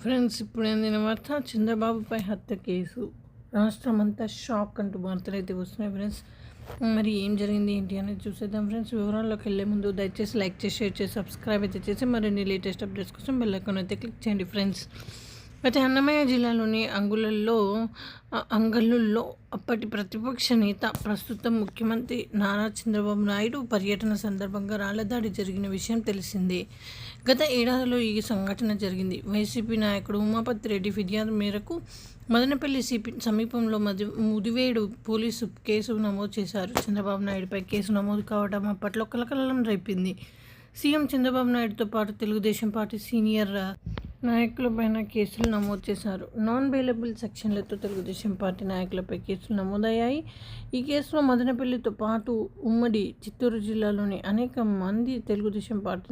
Friends ఇప్పుడు అందిన వార్త చంద్రబాబుపై హత్య కేసు రాష్ట్రమంతా షాక్ అంటూ వార్తలు అయితే వస్తున్నాయి ఫ్రెండ్స్. మరి ఏం జరిగింది ఏంటి అనేది చూసేద్దాం ఫ్రెండ్స్. వివరాల్లోకి వెళ్ళే ముందు దయచేసి లైక్ చేసి షేర్ చేసి సబ్స్క్రైబ్ అయితే చేసి మరిన్ని లేటెస్ట్ అప్డేట్స్ కోసం బెల్ ఐకాన్ అయితే క్లిక్ చేయండి ఫ్రెండ్స్. అయితే అన్నమయ్య జిల్లాలోని అంగళ్ళుల్లో అప్పటి ప్రతిపక్ష నేత ప్రస్తుతం ముఖ్యమంత్రి నారా చంద్రబాబు నాయుడు పర్యటన సందర్భంగా రాళ్లదాడి జరిగిన విషయం తెలిసిందే. గత ఏడాదిలో ఈ సంఘటన జరిగింది. వైసీపీ నాయకుడు ఉమాపతి రెడ్డి ఫిర్యాదు మేరకు మదనపల్లి సమీపంలో ముదివేడు పోలీసు కేసు నమోదు చేశారు. చంద్రబాబు నాయుడుపై కేసు నమోదు కావడం అప్పట్లో కలకలం రేపింది. సీఎం చంద్రబాబు నాయుడుతో పాటు తెలుగుదేశం పార్టీ సీనియర్ నాయకులపైన కేసులు నమోదు చేశారు. నాన్ బెయిలబుల్ సెక్షన్లతో తెలుగుదేశం పార్టీ నాయకులపై కేసులు నమోదయ్యాయి. ఈ కేసులో మదనపల్లితో పాటు ఉమ్మడి చిత్తూరు జిల్లాలోని అనేక మంది తెలుగుదేశం పార్టీ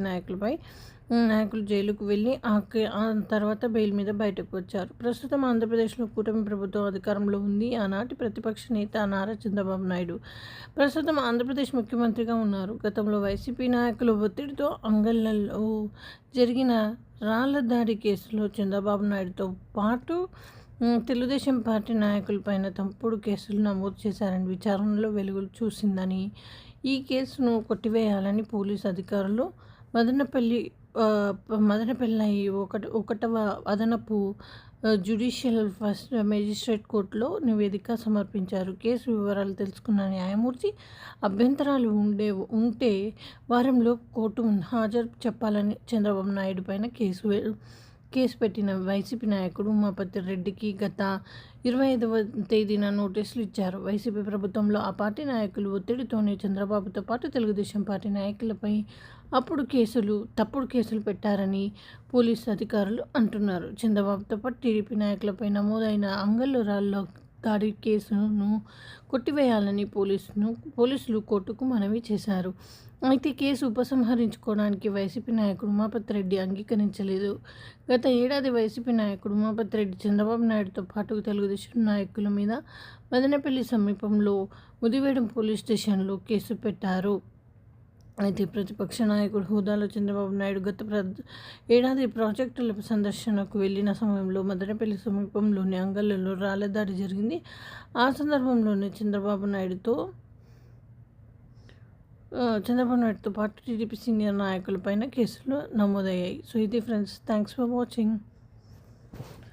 నాయకులు జైలుకు వెళ్ళి ఆ తర్వాత బెయిల్ మీద బయటకు వచ్చారు. ప్రస్తుతం ఆంధ్రప్రదేశ్లో కూటమి ప్రభుత్వం అధికారంలో ఉంది. ఆనాటి ప్రతిపక్ష నేత నారా చంద్రబాబు నాయుడు ప్రస్తుతం ఆంధ్రప్రదేశ్ ముఖ్యమంత్రిగా ఉన్నారు. గతంలో వైసీపీ నాయకుల ఒత్తిడితో అంగళ్ళలో జరిగిన రాళ్ల దాడి కేసులో చంద్రబాబు నాయుడుతో పాటు తెలుగుదేశం పార్టీ నాయకులపైన తప్పుడు కేసులు నమోదు చేశారని విచారణలో వెలుగులు చూసిందని, ఈ కేసును కొట్టివేయాలని పోలీసు అధికారులు మదనపల్లి ఒకటవ అదనపు జ్యుడిషియల్ ఫస్ట్ మేజిస్ట్రేట్ కోర్టులో నివేదిక సమర్పించారు. కేసు వివరాలు తెలుసుకున్న న్యాయమూర్తి అభ్యంతరాలు ఉంటే వారంలో కోర్టు హాజరు చెప్పాలని చంద్రబాబు నాయుడు పైన కేసు పెట్టిన వైసీపీ నాయకుడు ఉమాపతి రెడ్డికి గత 25వ తేదీన నోటీసులు ఇచ్చారు. వైసీపీ ప్రభుత్వంలో ఆ పార్టీ నాయకులు ఒత్తిడితోనే చంద్రబాబుతో పాటు తెలుగుదేశం పార్టీ నాయకులపై తప్పుడు కేసులు పెట్టారని పోలీసు అధికారులు అంటున్నారు. చంద్రబాబుతో పాటు టీడీపీ నాయకులపై నమోదైన అంగళ్ళు రాళ్ల దాడి కేసును కొట్టివేయాలని పోలీసులు కోర్టుకు మనవి చేశారు. అయితే కేసు ఉపసంహరించుకోవడానికి వైసీపీ నాయకుడు ఉమాపతి రెడ్డి అంగీకరించలేదు. గత ఏడాది వైసీపీ నాయకుడు ఉమాపతి రెడ్డి చంద్రబాబు నాయుడుతో పాటు తెలుగుదేశం నాయకుల మీద మదనపల్లి సమీపంలో ముదివేడు పోలీస్ స్టేషన్లో కేసు పెట్టారు. అయితే ప్రతిపక్ష నాయకుడు హోదాలో చంద్రబాబు నాయుడు గత ఏడాది ప్రాజెక్టుల సందర్శనకు వెళ్లిన సమయంలో మదనపల్లి సమీపంలోని అంగళ్ళలో రాళ్లదాడి జరిగింది. ఆ సందర్భంలోనే చంద్రబాబు నాయుడుతో పాటు టీడీపీ సీనియర్ నాయకులపైన కేసులు నమోదయ్యాయి. సో ఇది ఫ్రెండ్స్, థ్యాంక్స్ ఫర్ వాచింగ్.